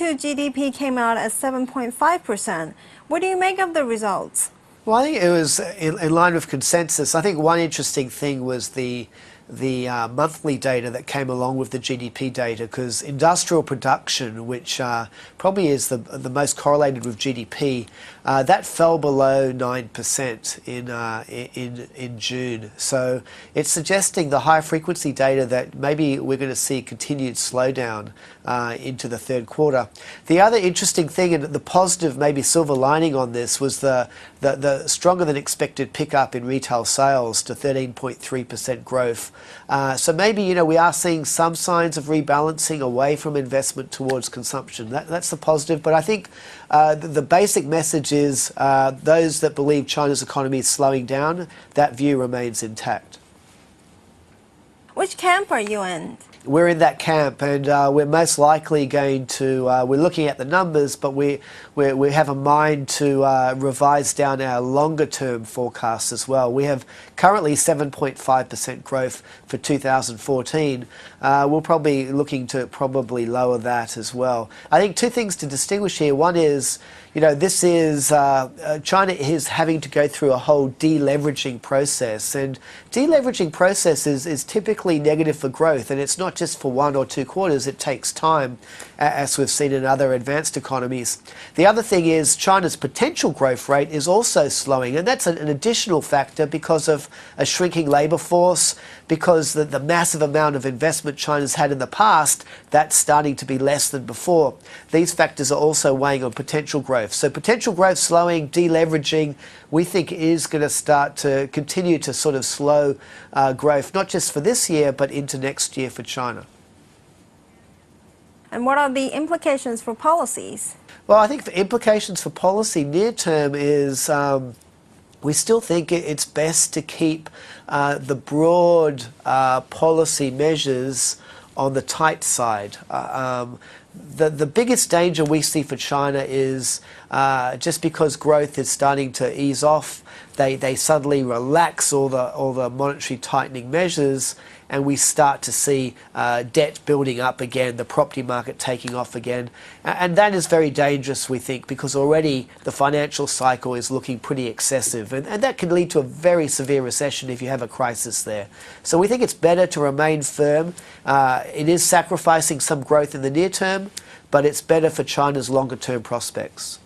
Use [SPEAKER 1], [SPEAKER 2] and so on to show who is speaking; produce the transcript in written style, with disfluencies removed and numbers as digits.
[SPEAKER 1] Q2 GDP came out at 7.5%. What do you make of the results?
[SPEAKER 2] Well, I think it was in line with consensus. I think one interesting thing was the monthly data that came along with the GDP data, because industrial production, which probably is the most correlated with GDP, that fell below 9% in June. So it's suggesting the high frequency data that maybe we're going to see continued slowdown into the third quarter. The other interesting thing, and the positive maybe silver lining on this, was the stronger than expected pickup in retail sales to 13.3% growth. So maybe, we are seeing some signs of rebalancing away from investment towards consumption. That's the positive. But I think the basic message is those that believe China's economy is slowing down, that view remains intact.
[SPEAKER 1] Which camp are you in?
[SPEAKER 2] We're in that camp, and we're most likely going to, we're looking at the numbers, but we have a mind to revise down our longer term forecasts as well. We have currently 7.5% growth for 2014. We're probably looking to lower that as well. I think two things to distinguish here. One is, this is, China is having to go through a whole deleveraging process, and deleveraging process is typically negative for growth, and it's not just for 1 or 2 quarters. It takes time, as we've seen in other advanced economies. The other thing is China's potential growth rate is also slowing, and that's an additional factor because of a shrinking labour force, because the massive amount of investment China's had in the past, that's starting to be less than before. These factors are also weighing on potential growth. So potential growth slowing, deleveraging, we think is going to start to continue to sort of slow growth, not just for this year, but into next year for China.
[SPEAKER 1] And what are the implications for policies?
[SPEAKER 2] Well, I think the implications for policy near term is we still think it's best to keep the broad policy measures on the tight side. The biggest danger we see for China is just because growth is starting to ease off, they suddenly relax all the monetary tightening measures, and we start to see debt building up again, the property market taking off again. And that is very dangerous, we think, because already the financial cycle is looking pretty excessive. And that can lead to a very severe recession if you have a crisis there. So we think it's better to remain firm. It is sacrificing some growth in the near term, but it's better for China's longer term prospects.